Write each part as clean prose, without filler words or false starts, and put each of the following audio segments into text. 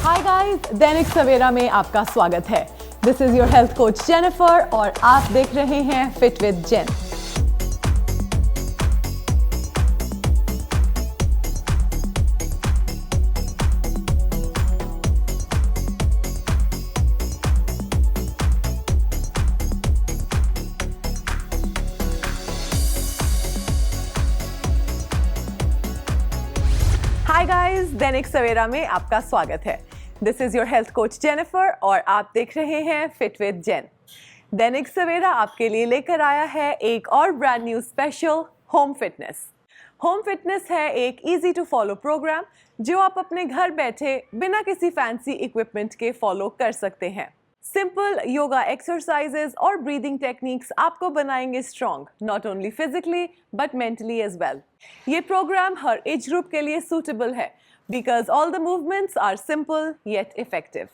हाय guys, Dainik Savera में आपका स्वागत है। This is your health coach Jennifer और आप देख रहे हैं fit with Jen. Hi guys, Dainik Savera में आपका स्वागत है। This is your health coach Jennifer और आप देख रहे हैं फिट विद जेन। दैनिक सवेरा आपके लिए लेकर आया है एक और brand new special, home fitness. Home fitness है एक इजी टू फॉलो प्रोग्राम जो आप अपने घर बैठे बिना किसी फैंसी इक्विपमेंट के फॉलो कर सकते हैं। सिंपल योगा एक्सरसाइजेस और ब्रीदिंग टेक्निक्स आपको बनाएंगे strong, not only physically but mentally as well. ये प्रोग्राम हर एज ग्रुप के लिए सूटेबल है because all the movements are simple yet effective.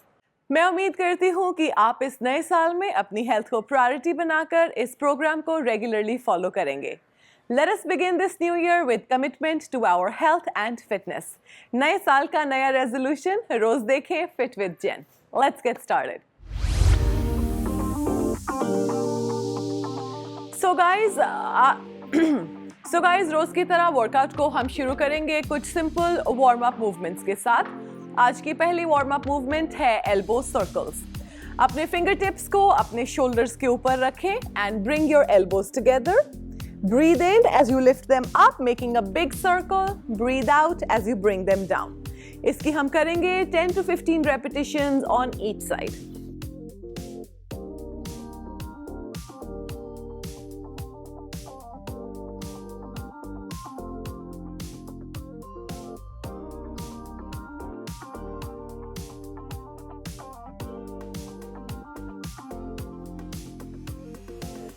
मैं उम्मीद करती हूँ कि आप इस नए साल में अपनी हेल्थ को प्रायोरिटी बनाकर इस प्रोग्राम को रेगुलरली फॉलो करेंगे। Let us begin this new year with commitment to our health and fitness. नए साल का नया रेजोल्यूशन, रोज देखें fit with Jen. Let's get started. So guys, रोज की तरह वर्कआउट को हम शुरू करेंगे कुछ सिंपल वार्म अप मूवमेंट्स के साथ। आज की पहली वार्म अप मूवमेंट है एल्बो सर्कल्स। अपने फिंगर टिप्स को अपने शोल्डर्स के ऊपर रखें and bring your elbows together. Breathe in as you lift them up, making a big circle. Breathe out as you bring them down. इसकी हम करेंगे 10 to 15 repetitions on each side.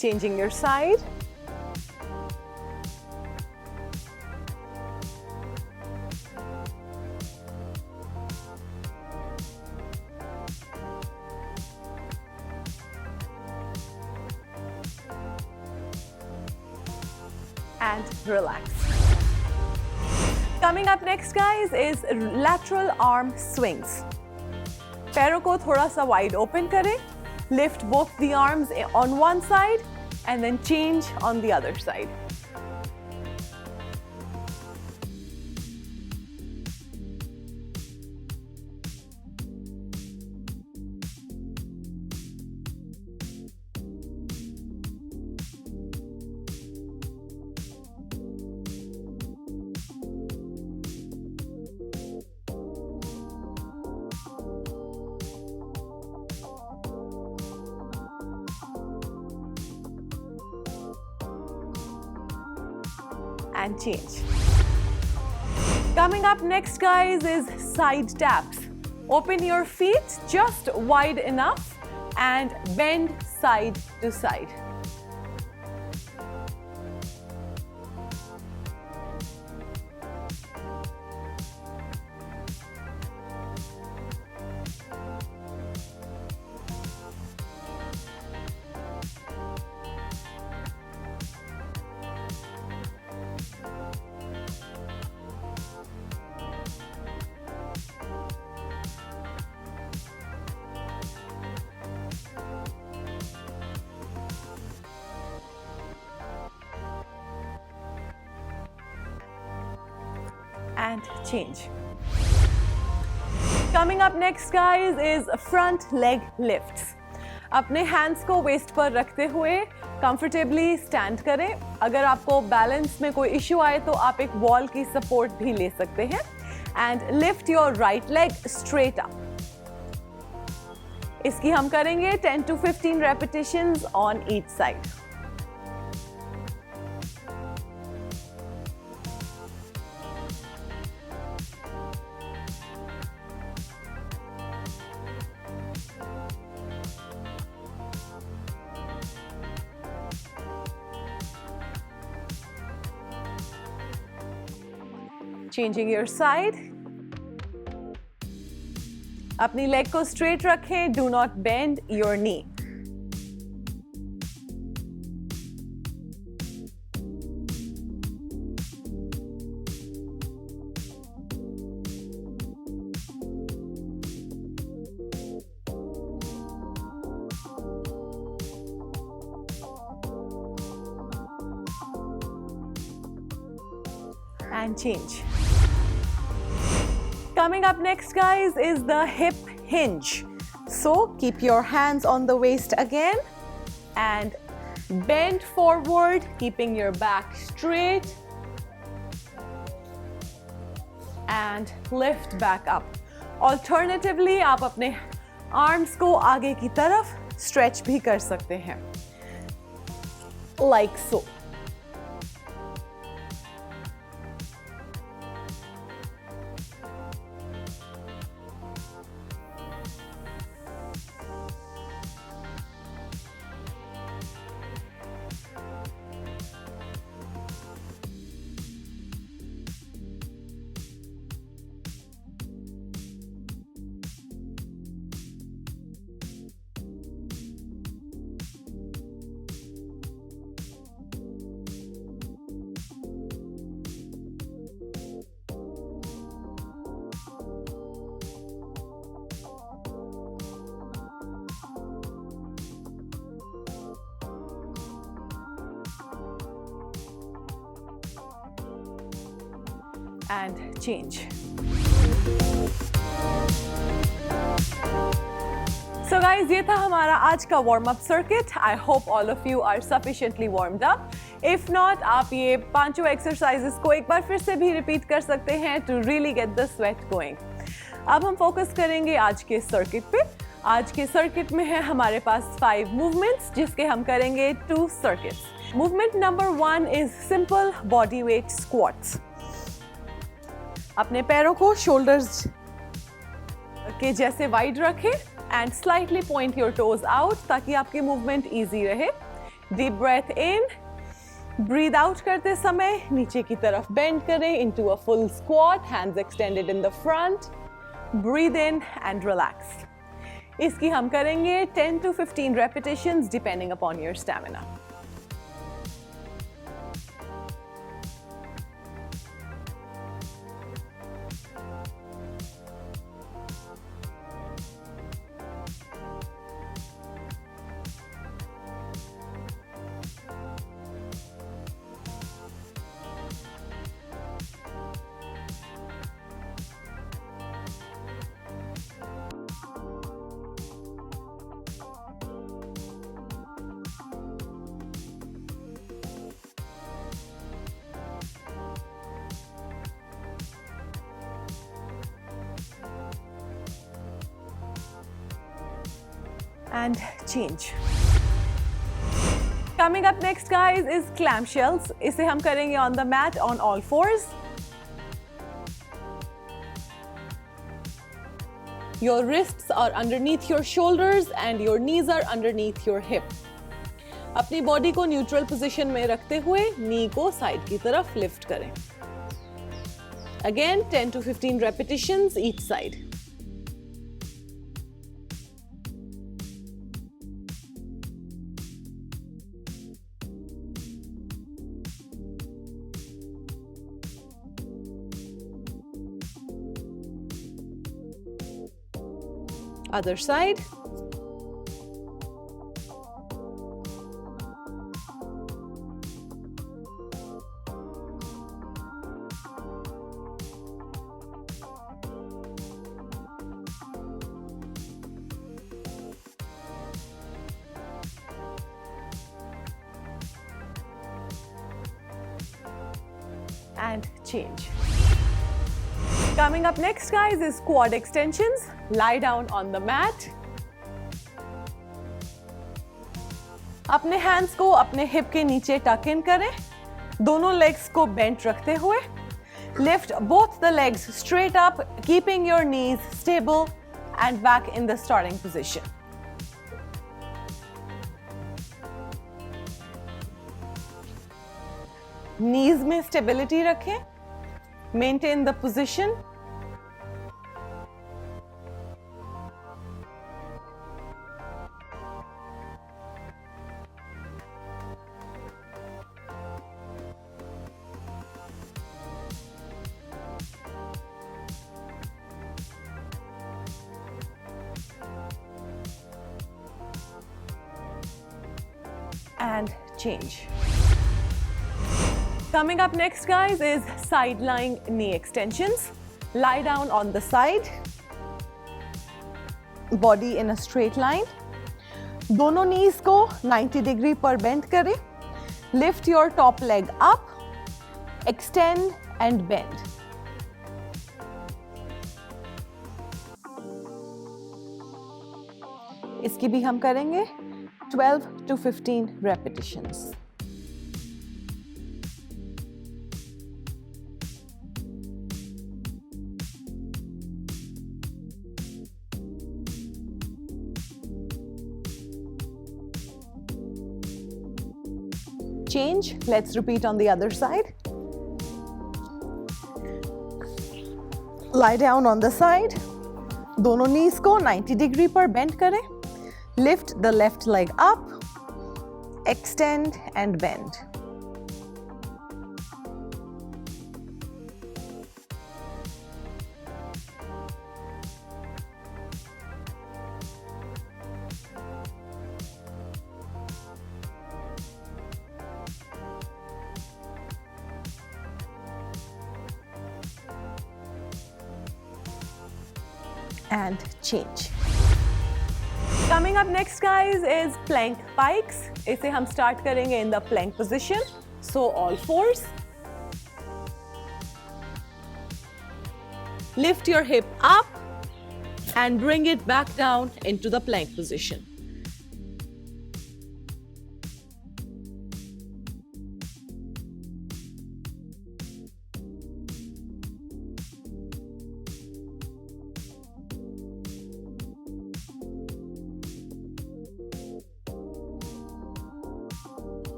Changing your side. And relax. Coming up next, guys, is lateral arm swings. पैरों को थोड़ा सा wide open करें. Lift both the arms on one side and then change on the other side. And change. Coming up next, guys, is side taps. Open your feet just wide enough and bend side to side. And change. Coming up next, guys, is front leg lifts. अपने hands को waist पर रखते हुए comfortably stand करें। अगर आपको balance में कोई issue आए तो आप एक wall की support भी ले सकते हैं। And lift your right leg straight up. इसकी हम करेंगे 10 to 15 repetitions on each side. Changing your side. अपनी लेग को स्ट्रेट रखें, do not bend your knee. and change. Coming up next, guys, is the hip hinge. So keep your hands on the waist again and bend forward, keeping your back straight, and lift back up. Alternatively, आप अपने arms को आगे की तरफ stretch भी कर सकते हैं, like so. And change. So guys, ये था हमारा आज का warm up circuit. I hope all of you are sufficiently warmed up. If not, आप ये पांचों exercises को एक बार फिर से भी repeat कर सकते हैं to really get the sweat going. अब हम focus करेंगे आज के circuit पे. आज के circuit में है हमारे पास 5 movements जिसके हम करेंगे 2 circuits. Movement number 1 is simple body weight squats. अपने पैरों को शोल्डर्स के जैसे वाइड रखें and slightly point your toes out ताकि आपकी मूवमेंट इजी रहे. Deep breath in, breathe out करते समय नीचे की तरफ बेंड करें into a full squat, hands extended in the front. Breathe in and relax. इसकी हम करेंगे 10 to 15 repetitions depending upon your stamina. And change. Coming up next, guys, is clamshells. इसे हम करेंगे on the mat on all fours. Your wrists are underneath your shoulders and your knees are underneath your hip. अपनी body को neutral position में रखते हुए नी को side की तरफ लिफ्ट करें. Again, 10 to 15 repetitions each side. Other side. And change. Coming up next, guys, is quad extensions. Lie down on the mat. अपने hands को अपने hip के नीचे tuck in करें. दोनों legs को bent रखते हुए. Lift both the legs straight up, keeping your knees stable and back in the starting position. Knees में stability रखें. Maintain the position. And change. Coming up next, guys, is side lying knee extensions. Lie down on the side, body in a straight line. दोनों knees को 90 degree पर bend करें. Lift your top leg up, extend and bend. इसकी भी हम करेंगे 12 to 15 repetitions. Change. Let's repeat on the other side. Lie down on the side. दोनों knees को 90 degree पर bend करें. Lift the left leg up, extend and bend. And change. Coming up next, guys, is plank pikes. इसे हम start करेंगे in the plank position. So all fours. Lift your hip up and bring it back down into the plank position.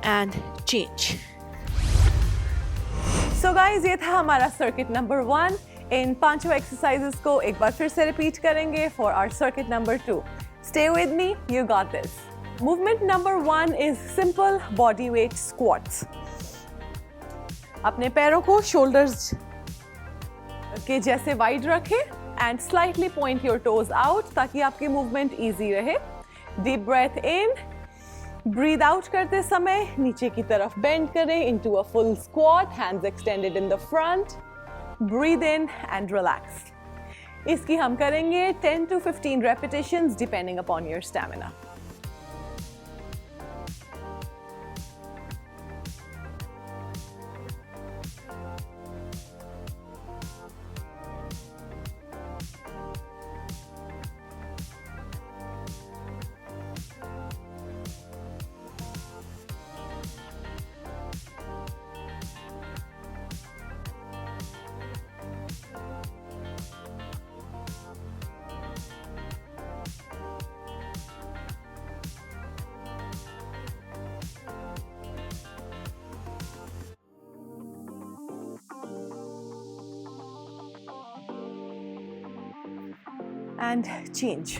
And change. So guys, ये था हमारा circuit number 1. इन पांचों exercises को एक बार फिर से repeat करेंगे for our circuit number 2. Stay with me, you got this. Movement number 1 is simple body weight squats. अपने पैरों को shoulders के जैसे wide रखें and slightly point your toes out ताकि आपकी movement easy रहे. Deep breath in. Breathe out करते समय नीचे की तरफ bend करें into a full squat, hands extended in the front. Breathe in and relax. इसकी हम करेंगे 10 to 15 repetitions depending upon your stamina. And change.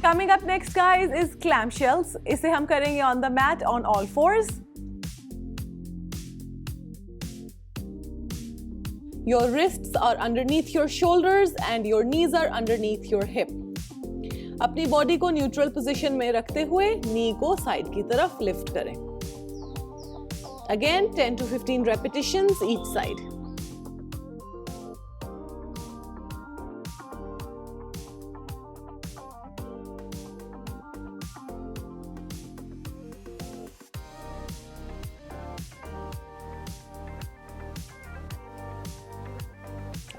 Coming up next, guys, is clamshells. इसे हम करेंगे on the mat on all fours. Your wrists are underneath your shoulders and your knees are underneath your hip. अपनी body को neutral position में रखते हुए नी को side की तरफ लिफ्ट करें. Again, 10 to 15 repetitions each side.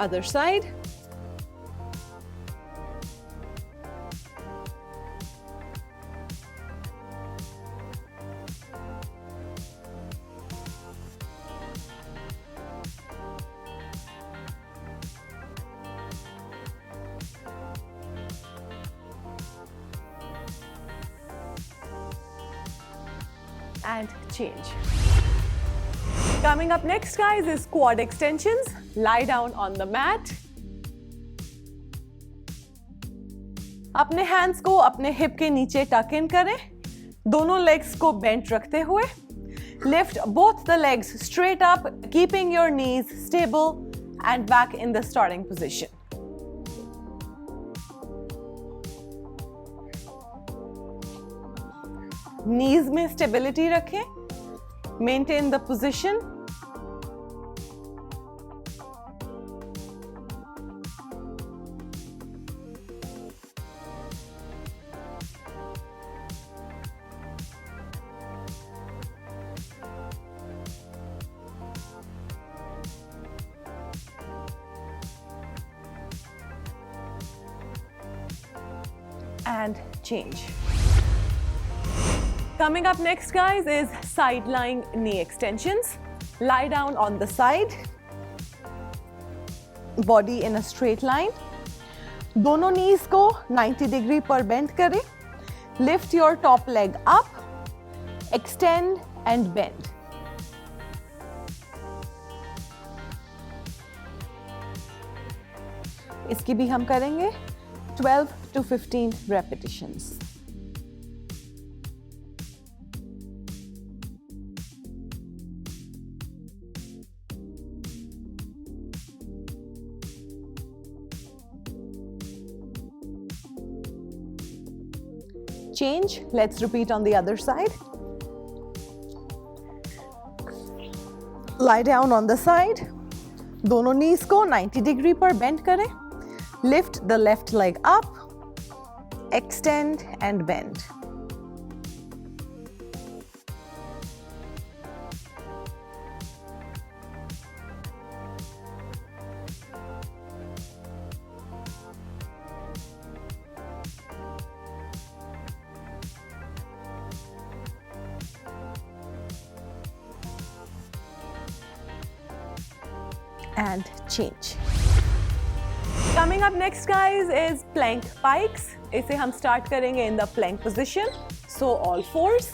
Other side. And change. Coming up next, guys, is quad extensions. lie down on the mat. अपने हैंड्स को अपने हिप के नीचे टक इन करें, दोनों लेग्स को बेंट रखते हुए. Lift both the legs straight up, keeping your knees stable and back in the starting position. Knees में stability रखें. Maintain the position. And change. Coming up next, guys, is side lying knee extensions. Lie down on the side, body in a straight line. दोनों knees को 90 degree पर bend करें. Lift your top leg up, extend and bend. इसकी भी हम करेंगे 12 to 15 repetitions. Change. Let's repeat on the other side. Lie down on the side. दोनों knees को 90 degree पर bend करें. Lift the left leg up, extend and bend. And change. Coming up next, guys, is plank pikes. इसे हम start करेंगे in the plank position. So all fours.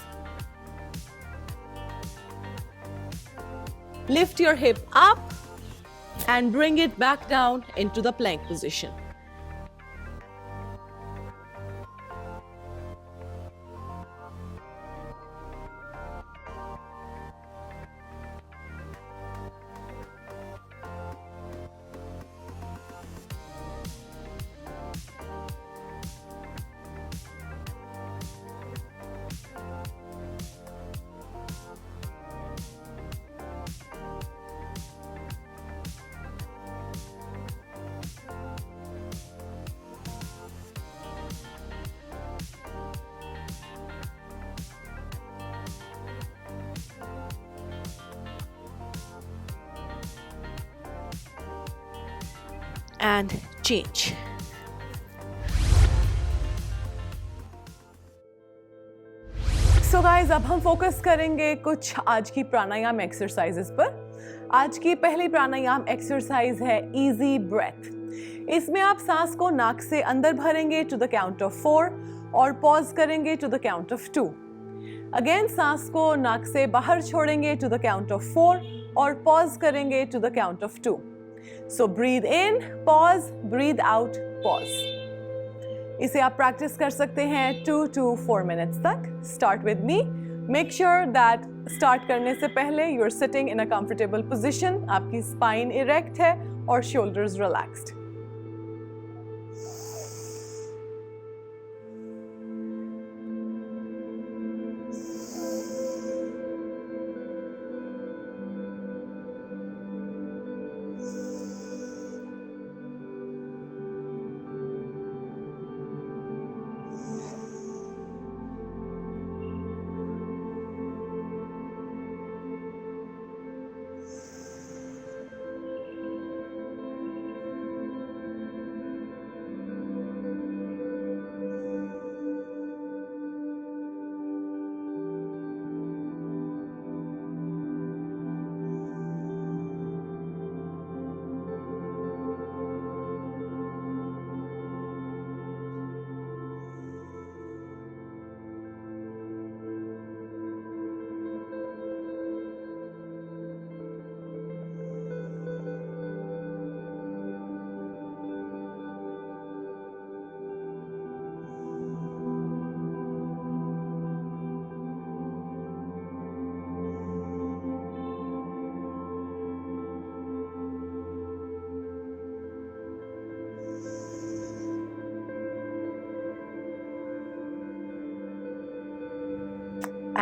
Lift your hip up and bring it back down into the plank position. And change. So guys, अब हम focus करेंगे कुछ आज की प्राणायाम exercises पर. आज की पहली प्राणायाम एक्सरसाइज है इजी ब्रेथ. इसमें आप सांस को नाक से अंदर भरेंगे टू द काउंट ऑफ 4 और पॉज करेंगे to the count of 2. Again सांस को नाक से बाहर छोड़ेंगे टू द काउंट ऑफ 4 और पॉज करेंगे to the count of 2. So breathe in, pause, breathe out, pause. इसे आप प्रैक्टिस कर सकते हैं 2 to 4 minutes तक. Start with me. Make sure that start करने से पहले you are sitting in a comfortable position. आपकी spine erect है और shoulders relaxed.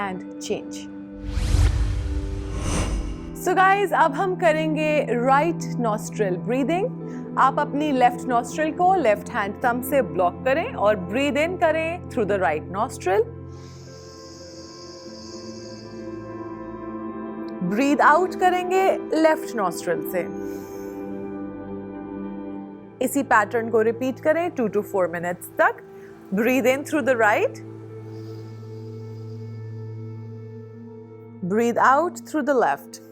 and change. So guys, अब हम करेंगे right nostril breathing. आप अपनी लेफ्ट नॉस्ट्रिल को लेफ्ट हैंड थंब से ब्लॉक करें और ब्रीद इन करें through the right nostril. Breathe out करेंगे लेफ्ट नॉस्ट्रिल से. इसी पैटर्न को रिपीट करें 2 to 4 मिनट्स तक. Breathe in through the right, breathe out through the left.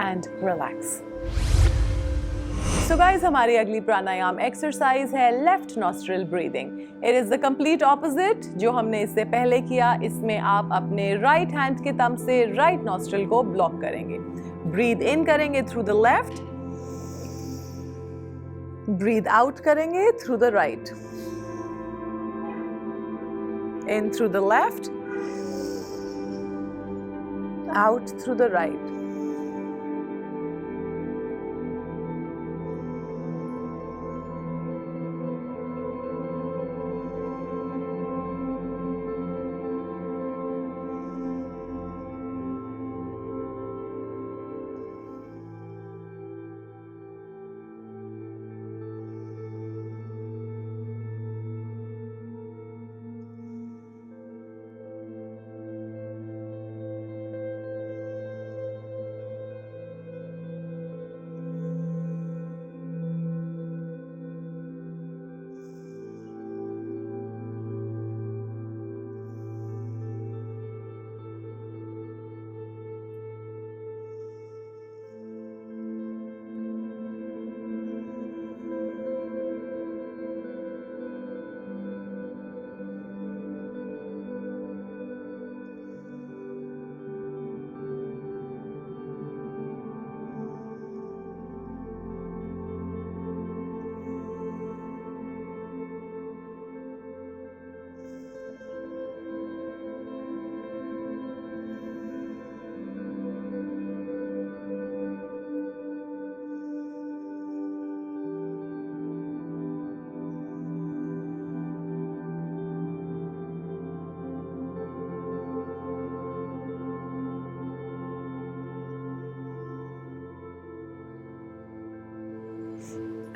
And relax. So guys, हमारी अगली प्राणायाम एक्सरसाइज है left nostril breathing. It is the complete opposite जो हमने इससे पहले किया. इसमें आप अपने राइट हैंड के थंब से राइट नॉस्ट्रिल को ब्लॉक करेंगे. ब्रीद इन करेंगे through the left, breathe out करेंगे through the right. In through the left, out through the right.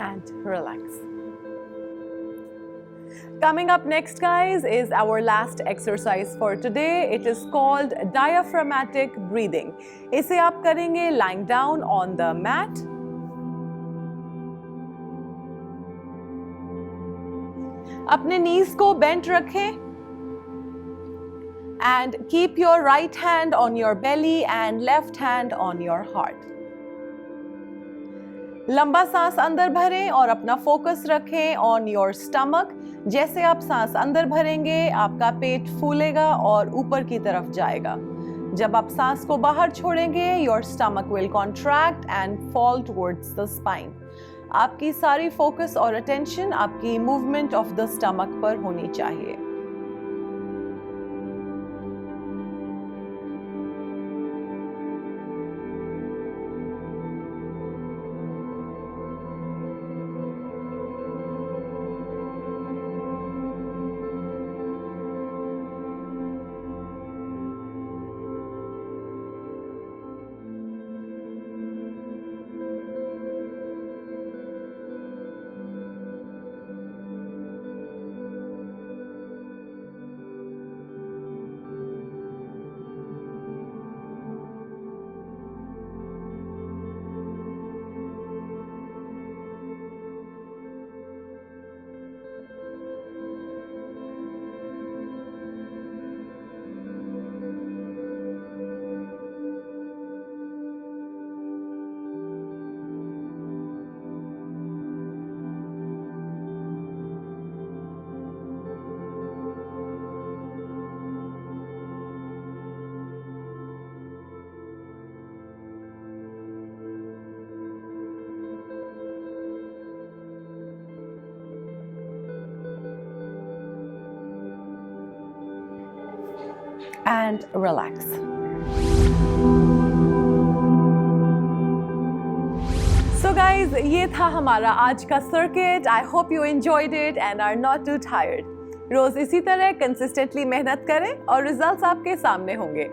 And relax. Coming up next, guys, is our last exercise for today. It is called diaphragmatic breathing. इसे आप करेंगे lying down on the mat. अपने knees को bent रखें. And keep your right hand on your belly and left hand on your heart. लंबा सांस अंदर भरें और अपना फोकस रखें ऑन योर स्टमक. जैसे आप सांस अंदर भरेंगे आपका पेट फूलेगा और ऊपर की तरफ जाएगा. जब आप सांस को बाहर छोड़ेंगे your stomach will contract and fall towards the spine. आपकी सारी फोकस और अटेंशन आपकी मूवमेंट ऑफ द स्टमक पर होनी चाहिए. and relax. So guys, ये था हमारा आज का circuit. I hope you enjoyed it and are not too tired. रोज इसी तरह कंसिस्टेंटली मेहनत करें और रिजल्ट्स आपके सामने होंगे.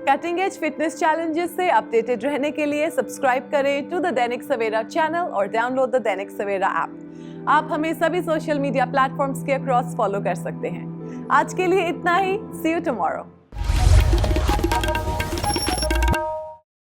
कटिंग एज फिटनेस चैलेंजेस से अपडेटेड रहने के लिए सब्सक्राइब करें to the Dainik Savera channel और download the Dainik Savera app. आप हमें सभी सोशल मीडिया प्लेटफॉर्म्स के अक्रॉस फॉलो कर सकते हैं. आज के लिए इतना ही. सी यू टुमारो.